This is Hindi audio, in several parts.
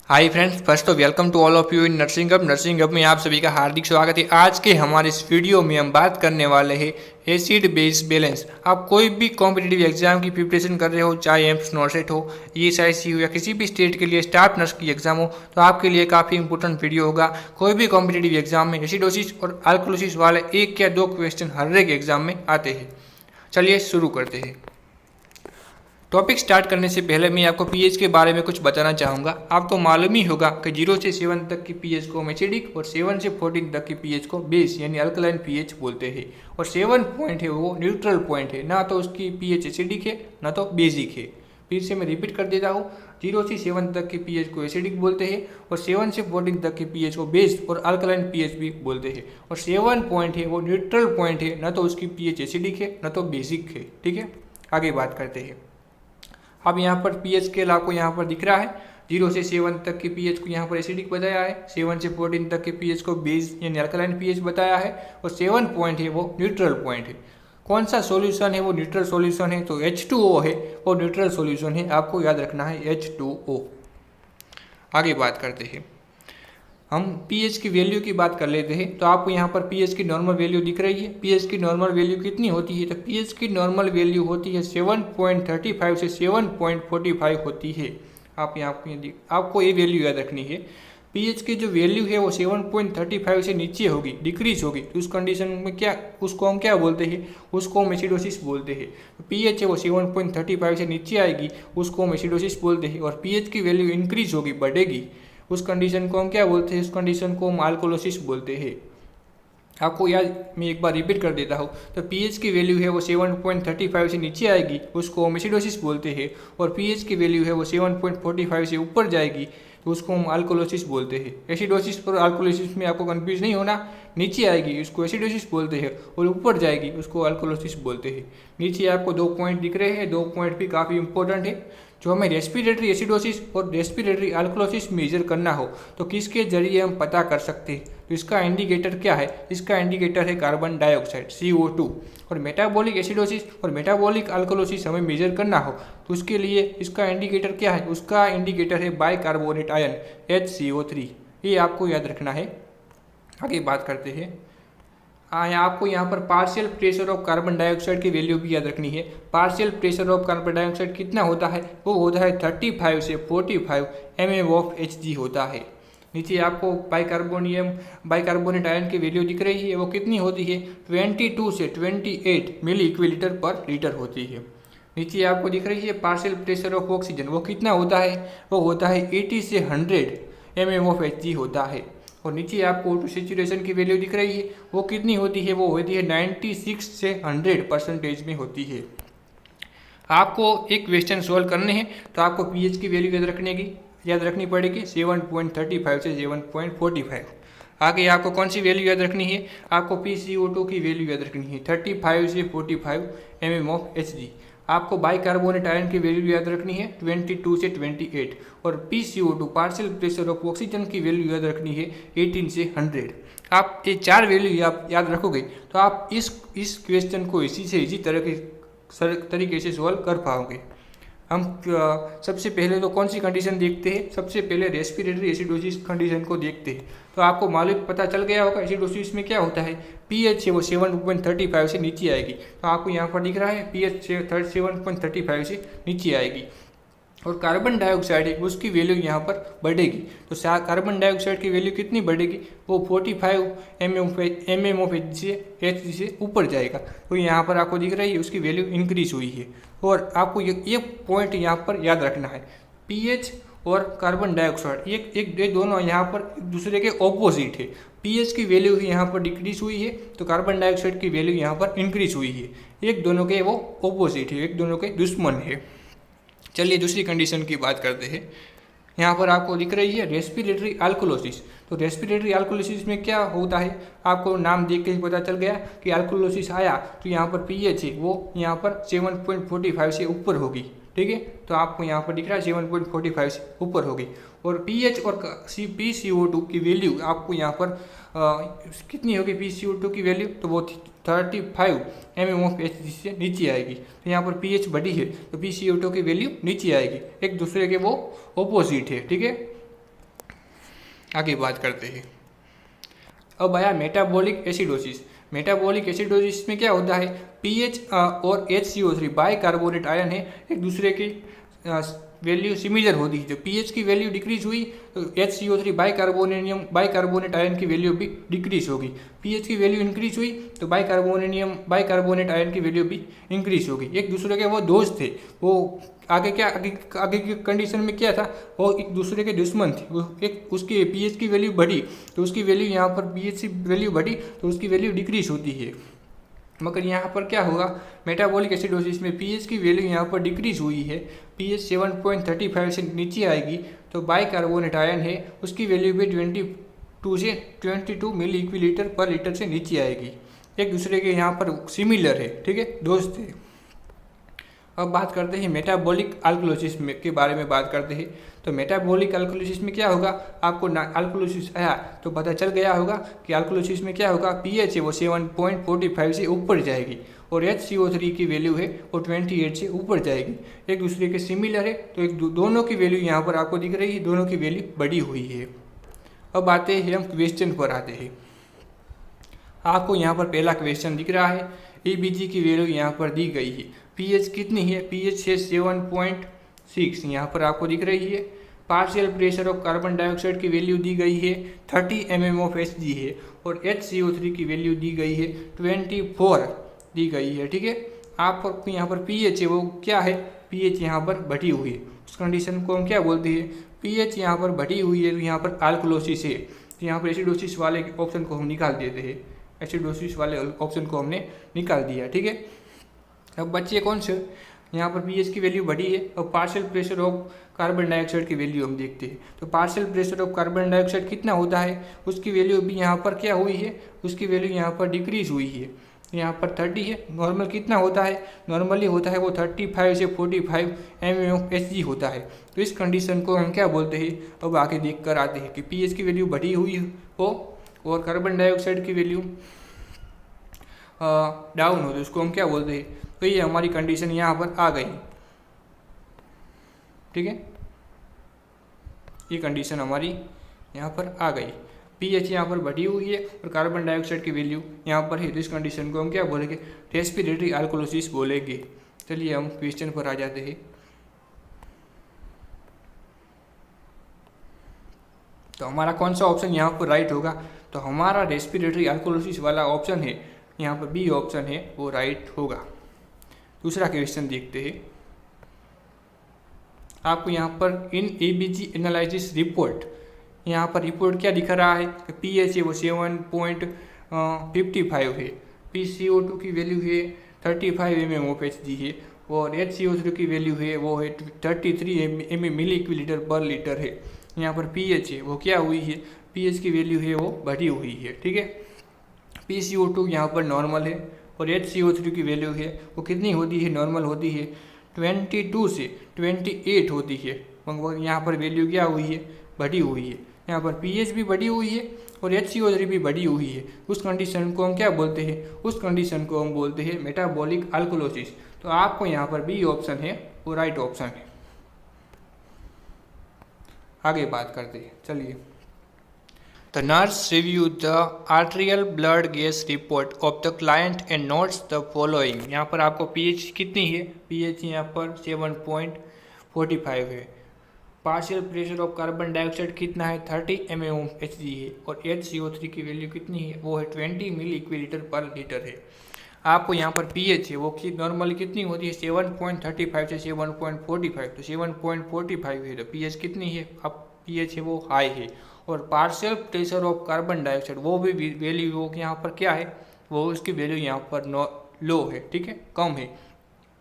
Hi friends, first of welcome to all of you in nursing hub में आप सभी का हार्दिक स्वागत है। आज के हमारे इस वीडियो में हम बात करने वाले हैं एसिड बेस बैलेंस। आप कोई भी कॉम्पिटिटिव एग्जाम की प्रिपरेशन कर रहे हो, चाहे एम्स नॉर्सेट हो, ईएसआईसी हो या किसी भी स्टेट के लिए स्टाफ नर्स की एग्जाम हो, तो आपके लिए काफ़ी इंपॉर्टेंट वीडियो होगा। कोई भी कॉम्पिटिटिव एग्जाम में एसिडोसिस और अल्कोलोसिस वाले एक या दो क्वेश्चन हर एक एग्जाम में आते हैं। चलिए शुरू करते हैं। टॉपिक स्टार्ट करने से पहले मैं आपको पीएच के बारे में कुछ बताना चाहूँगा। आपको मालूम ही होगा कि 0 से 7 तक की पीएच को हम एसिडिक और 7 से 14 तक की पीएच को बेस यानी अल्कलाइन पीएच बोलते हैं। और 7 पॉइंट है वो न्यूट्रल पॉइंट है, ना तो उसकी पीएच एसिडिक है ना तो बेसिक है। फिर से मैं रिपीट कर देता हूँ, 0 से 7 तक की पीएच को एसिडिक बोलते हैं और 7 से 14 तक की पीएच को बेस और अल्कलाइन पीएच भी बोलते हैं। और 7 पॉइंट है वो न्यूट्रल पॉइंट है, ना तो उसकी पीएच एसिडिक है ना तो बेसिक है। ठीक है, आगे बात करते हैं। अब यहाँ पर पीएच स्केल आपको यहाँ पर दिख रहा है। 0 से 7 तक की पीएच को यहाँ पर एसिडिक बताया है, 7 से 14 तक के पीएच को बेस यानी अल्कलाइन पीएच बताया है और 7 पॉइंट है वो न्यूट्रल पॉइंट है। कौन सा सॉल्यूशन है वो न्यूट्रल सॉल्यूशन है, तो H2O है वो न्यूट्रल सॉल्यूशन है। आपको याद रखना है H2O। आगे बात करते हैं। हम पीएच की वैल्यू की बात कर लेते हैं। तो आपको यहाँ पर पीएच की नॉर्मल वैल्यू दिख रही है। पीएच की नॉर्मल वैल्यू कितनी होती है, तो पीएच की नॉर्मल वैल्यू होती है 7.35 से 7.45 होती है। आप यहाँ आपको ये वैल्यू याद रखनी है। पीएच की जो वैल्यू है वो 7.35 से नीचे होगी, डिक्रीज होगी, तो उस कंडीशन में क्या, उसको हम क्या बोलते हैं, उसको हम एसिडोसिस बोलते हैं। पीएच है वो 7.35 से नीचे आएगी, उसको हम एसिडोसिस बोलते हैं। और पीएच की वैल्यू इंक्रीज होगी, बढ़ेगी, उस कंडीशन को हम क्या बोलते हैं, उस कंडीशन को हम अल्कोलोसिस बोलते हैं। आपको याद, मैं एक बार रिपीट कर देता हूँ। तो पीएच की वैल्यू है वो 7.35 से नीचे आएगी, उसको हम एसिडोसिस बोलते हैं। और पीएच की वैल्यू है वो 7.45 से ऊपर जाएगी, तो उसको हम अल्कोलोसिस बोलते हैं। एसिडोसिस और अल्कोलोसिस में आपको कंफ्यूज नहीं होना। नीचे आएगी उसको एसिडोसिस बोलते हैं और ऊपर जाएगी उसको अल्कोलोसिस बोलते हैं। नीचे आपको 2 पॉइंट दिख रहे हैं, 2 पॉइंट भी काफ़ी इंपॉर्टेंट है। जो हमें रेस्पिरेटरी एसिडोसिस और रेस्पिरेटरी अल्कोलोसिस मेजर करना हो तो किसके जरिए हम पता कर सकते हैं, तो इसका इंडिकेटर क्या है, इसका इंडिकेटर है कार्बन डाइऑक्साइड CO2। और मेटाबॉलिक एसिडोसिस और मेटाबॉलिक अल्कोलोसिस हमें मेजर करना हो तो उसके लिए इसका इंडिकेटर क्या है, उसका इंडिकेटर है बाइकार्बोनेट आयन HCO3। ये आपको याद रखना है। आगे बात करते हैं। आपको यहाँ पर partial pressure of carbon dioxide की वैल्यू भी याद रखनी है। Partial pressure of carbon dioxide कितना होता है, वो होता है 35 से 45 mmHg होता है। नीचे आपको बाइकार्बोनेट आयन की वैल्यू दिख रही है, वो कितनी होती है, 22 से 28 मिली इक्विलिटर पर लीटर होती है। नीचे आपको दिख रही है पार्शियल प्रेशर ऑफ ऑक्सीजन, वो कितना होता है, वो होता है 80 से 100 mmHg होता है। और नीचे आपको ऑटो सेचुरेशन की वैल्यू दिख रही है, वो कितनी होती है, वो होती है 96 से 100% में होती है। आपको एक क्वेश्चन सोल्व करने हैं तो आपको पीएच की वैल्यू याद रखनी पड़ेगी 7.35 से 7.45। आगे आपको कौन सी वैल्यू याद रखनी है, आपको PCO2 की वैल्यू याद रखनी है 35 से 45 mmHg। आपको बाइकार्बोनेट आयन की वैल्यू याद रखनी है 22 से 28। और PCO2 partial pressure of oxygen की वैल्यू याद रखनी है 18 से 100। आप ये 4 वैल्यू आप याद रखोगे तो आप इस क्वेश्चन को इसी से इसी तरीके से सॉल्व कर पाओगे। हम सबसे पहले तो कौन सी कंडीशन देखते हैं, सबसे पहले रेस्पिरेटरी एसिडोसिस कंडीशन को देखते हैं। तो आपको मालूम पता चल गया होगा एसिडोसिस में क्या होता है, पीएच है वो 7.35 से नीचे आएगी। तो आपको यहाँ पर दिख रहा है पीएच 7.35 से नीचे आएगी। और कार्बन डाइऑक्साइड है उसकी वैल्यू यहाँ पर बढ़ेगी। तो कार्बन डाइऑक्साइड की वैल्यू कितनी बढ़ेगी, वो 45 mmHg से ऊपर जाएगा। तो यहाँ पर आपको दिख रही है उसकी वैल्यू इंक्रीज हुई है। और आपको ये पॉइंट यहाँ पर याद रखना है, पीएच और कार्बन डाइऑक्साइड एक दोनों यहाँ पर एक दूसरे के ऑपोजिट है। पीएच की वैल्यू यहाँ पर डिक्रीज हुई है तो कार्बन डाइऑक्साइड की वैल्यू यहाँ पर इंक्रीज हुई है। एक दोनों के वो ऑपोजिट है, एक दोनों के दुश्मन है। चलिए दूसरी कंडीशन की बात करते हैं। यहाँ पर आपको दिख रही है रेस्पिरेटरी अल्कोलोसिस। तो रेस्पिरेटरी अल्कोलोसिस में क्या होता है, आपको नाम देख के ही पता चल गया कि अल्कोलोसिस आया तो यहाँ पर पीएच है वो यहाँ पर 7.45 से ऊपर होगी। ठीक है, तो आपको यहाँ पर दिख रहा है 7.45 से ऊपर होगी। और पीएच और PCO2 की वैल्यू आपको यहाँ पर कितनी होगी, PCO2 की वैल्यू तो वो 35 mmHg से नीचे आएगी। तो यहाँ पर pH बढ़ी है तो PCO2 की वैल्यू नीचे आएगी, एक दूसरे के वो ऑपोजिट है। ठीक है, आगे बात करते हैं। अब आया मेटाबॉलिक एसिडोसिस। मेटाबॉलिक एसिडोसिस में क्या होता है, पीएच और HCO3 बाइकार्बोनेट आयन है, एक दूसरे की वैल्यू सिमिलर होती है। जो पीएच की वैल्यू डिक्रीज हुई तो HCO3 बाइकार्बोनेट आयन की वैल्यू भी डिक्रीज होगी। पीएच की वैल्यू इंक्रीज हुई तो बाइकार्बोनेट आयन की वैल्यू भी इंक्रीज होगी। एक दूसरे के वो दोस्त थे, वो आगे की कंडीशन में क्या था, वो एक दूसरे के दुश्मन थे। वो एक उसकी पीएच की वैल्यू बढ़ी तो उसकी वैल्यू यहाँ पर पीएच की वैल्यू बढ़ी तो उसकी वैल्यू डिक्रीज होती है। मगर यहाँ पर क्या होगा, मेटाबॉलिक एसिडोसिस में पीएच की वैल्यू यहाँ पर डिक्रीज हुई है, पीएच 7.35 से नीचे आएगी तो बाइकार्बोनेट आयन है उसकी वैल्यू भी 22 मिली इक्विलीटर पर लीटर से नीचे आएगी। एक दूसरे के यहाँ पर सिमिलर है, ठीक है, दोस्त है। अब बात करते हैं मेटाबॉलिक अल्कोलिसिस के बारे में बात करते हैं। तो मेटाबॉलिक अल्कोलिसिस में क्या होगा, आपको अल्कोलिसिस आया तो पता चल गया होगा कि अल्कोलिसिस में क्या होगा, पीएच है वो 7.45 से ऊपर जाएगी और HCO3 की वैल्यू है वो 28 से ऊपर जाएगी। एक दूसरे के सिमिलर है तो दोनों की वैल्यू यहाँ पर आपको दिख रही है, दोनों की वैल्यू बढ़ी हुई है। अब आते हैं हम क्वेश्चन पर आते हैं। आपको यहाँ पर पहला क्वेश्चन दिख रहा है, EBG की वैल्यू यहाँ पर दी गई है, पीएच कितनी है, पीएच है 7.6 यहाँ पर आपको दिख रही है। Partial pressure of carbon dioxide की वैल्यू दी गई है 30 mm ऑफ Hg है और HCO3 की वैल्यू दी गई है 24 दी गई है, ठीक है। आपको यहाँ पर पीएच है वो क्या है, पीएच यहाँ पर बढ़ी हुई है, उस कंडीशन को हम क्या बोलते हैं, पीएच यहाँ पर बढ़ी हुई है तो यहाँ पर अल्कोलोसिस है। तो यहाँ पर एसिडोसिस वाले ऑप्शन को हम निकाल देते हैं, एसिडोसिस वाले ऑप्शन को हमने निकाल दिया, ठीक है। अब बच्चे कौन से, यहाँ पर पीएच की वैल्यू बढ़ी है और partial pressure of carbon dioxide की वैल्यू हम देखते हैं। तो partial pressure of carbon dioxide कितना होता है, उसकी वैल्यू भी यहाँ पर क्या हुई है, उसकी वैल्यू यहाँ पर डिक्रीज हुई है, यहाँ पर 30 है। नॉर्मल कितना होता है, नॉर्मली होता है वो 35 से 45 mm ऑफ Hg होता है। तो इस कंडीशन को हम क्या बोलते हैं, अब आगे देख कर आते हैं कि पीएच की वैल्यू बढ़ी हुई हो और कार्बन डाइऑक्साइड की वैल्यू डाउन हो तो उसको हम क्या बोलते हैं। तो ये हमारी कंडीशन यहाँ पर आ गई, ठीक है, ये कंडीशन हमारी यहाँ पर आ गई। पीएच यहाँ पर बढ़ी हुई है और कार्बन डाइऑक्साइड की वैल्यू यहाँ पर है, तो इस कंडीशन को हम क्या बोलेंगे, रेस्पिरेटरी अल्कोलिसिस बोलेंगे। चलिए हम क्वेश्चन पर आ जाते हैं। तो हमारा कौन सा ऑप्शन यहाँ पर राइट होगा, तो हमारा रेस्पिरेटरी अल्कोलिसिस वाला ऑप्शन है, यहाँ पर बी ऑप्शन है वो राइट होगा। दूसरा क्वेश्चन देखते हैं। आपको यहाँ पर इन EBG एनालिसिस रिपोर्ट, यहाँ पर रिपोर्ट क्या दिखा रहा है, पीएच है वो 7.55 है, PCO2 की वैल्यू है 35 mm ऑफ Hg है और HCO3 की वैल्यू है वो है 33 mm मिली इक्विलीटर पर लीटर है। यहाँ पर पीएच है वो क्या हुई है, पीएच की वैल्यू है वो बढ़ी हुई है, ठीक है। PCO2 यहाँ पर नॉर्मल है और HCO3 की वैल्यू है वो कितनी होती है, नॉर्मल होती है 22 से 28 होती है, मगर यहाँ पर वैल्यू क्या हुई है, बढ़ी हुई है। यहाँ पर पीएच भी बढ़ी हुई है और HCO3 भी बढ़ी हुई है। उस कंडीशन को हम क्या बोलते हैं, उस कंडीशन को हम बोलते हैं मेटाबॉलिक अल्कोलिसिस। तो आपको यहाँ पर बी ऑप्शन है वो राइट ऑप्शन है। आगे बात करते हैं, चलिए। The nurse reviewed the arterial blood gas report of the client and notes the following। यहाँ पर आपको पीएच कितनी है, पीएच यहाँ पर 7.45 है। Partial pressure of carbon dioxide कितना है, 30 mm Hg है और HCO3 की वैल्यू कितनी है, वो है 20 मिली इक्विलीटर पर लीटर है। आपको यहाँ पर पीएच है वो नॉर्मली कितनी होती है, 7.35 से 7.45, तो 7.45 है तो पीएच कितनी है, अब पीएच है वो हाई है। और partial pressure of carbon dioxide वो भी वैल्यू वो यहाँ पर क्या है, वो उसकी वैल्यू यहाँ पर लो है, ठीक है, कम है।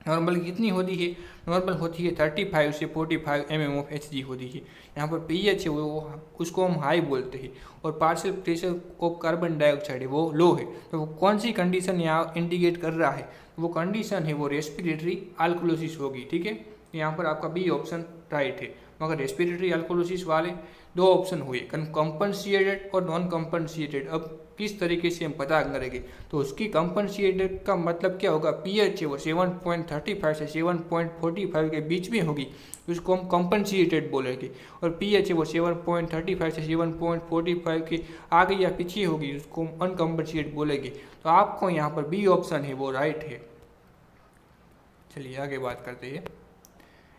नॉर्मल कितनी होती है, नॉर्मल होती है 35 से 45 mm ऑफ Hg होती है। यहाँ पर पीएच है वो उसको हम हाई बोलते हैं और partial pressure of carbon dioxide है वो लो है। तो वो कौन सी कंडीशन यहाँ इंडिकेट कर रहा है, वो कंडीशन है वो रेस्पिरेटरी अल्कोलिसिस होगी, ठीक है। यहाँ पर आपका बी ऑप्शन राइट है। मगर रेस्पिरेटरी अल्कोलिसिस वाले दो ऑप्शन हुए, कंपनसेटेड और नॉन कंपनसेटेड। अब किस तरीके से हम पता करेंगे, तो उसकी कंपनसेटेड का मतलब क्या होगा, पीएच है वो 7.35 से 7.45 के बीच में होगी, उसको हम कंपनसेटेड बोलेंगे। और पीएच है वो 7.35 से 7.45 के आगे या पीछे होगी, उसको हम अनकम्पनसेटेड बोलेंगे। तो आपको यहाँ पर बी ऑप्शन है वो राइट है। चलिए आगे बात करते हैं।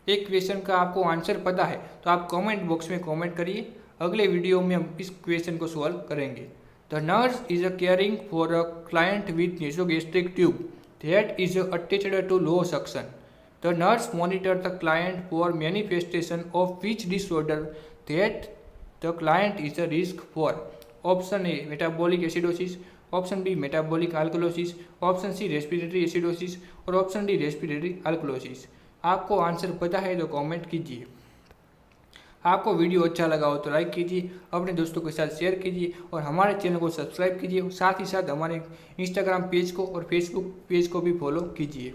एक क्वेश्चन का आपको आंसर पता है तो आप कमेंट बॉक्स में कमेंट करिए, अगले वीडियो में हम इस क्वेश्चन को सॉल्व करेंगे। The nurse is caring for a client with nasogastric tube that is attached to low suction. The nurse monitor the client for manifestation of which disorder that the client is a risk for. Option A metabolic acidosis, option B metabolic alkalosis, option C respiratory acidosis और ऑप्शन डी रेस्पिरेटरी अल्कलोसिस। आपको आंसर पता है तो कमेंट कीजिए। आपको वीडियो अच्छा लगा हो तो लाइक कीजिए, अपने दोस्तों के साथ शेयर कीजिए और हमारे चैनल को सब्सक्राइब कीजिए। साथ ही साथ हमारे इंस्टाग्राम पेज को और फेसबुक पेज को भी फॉलो कीजिए।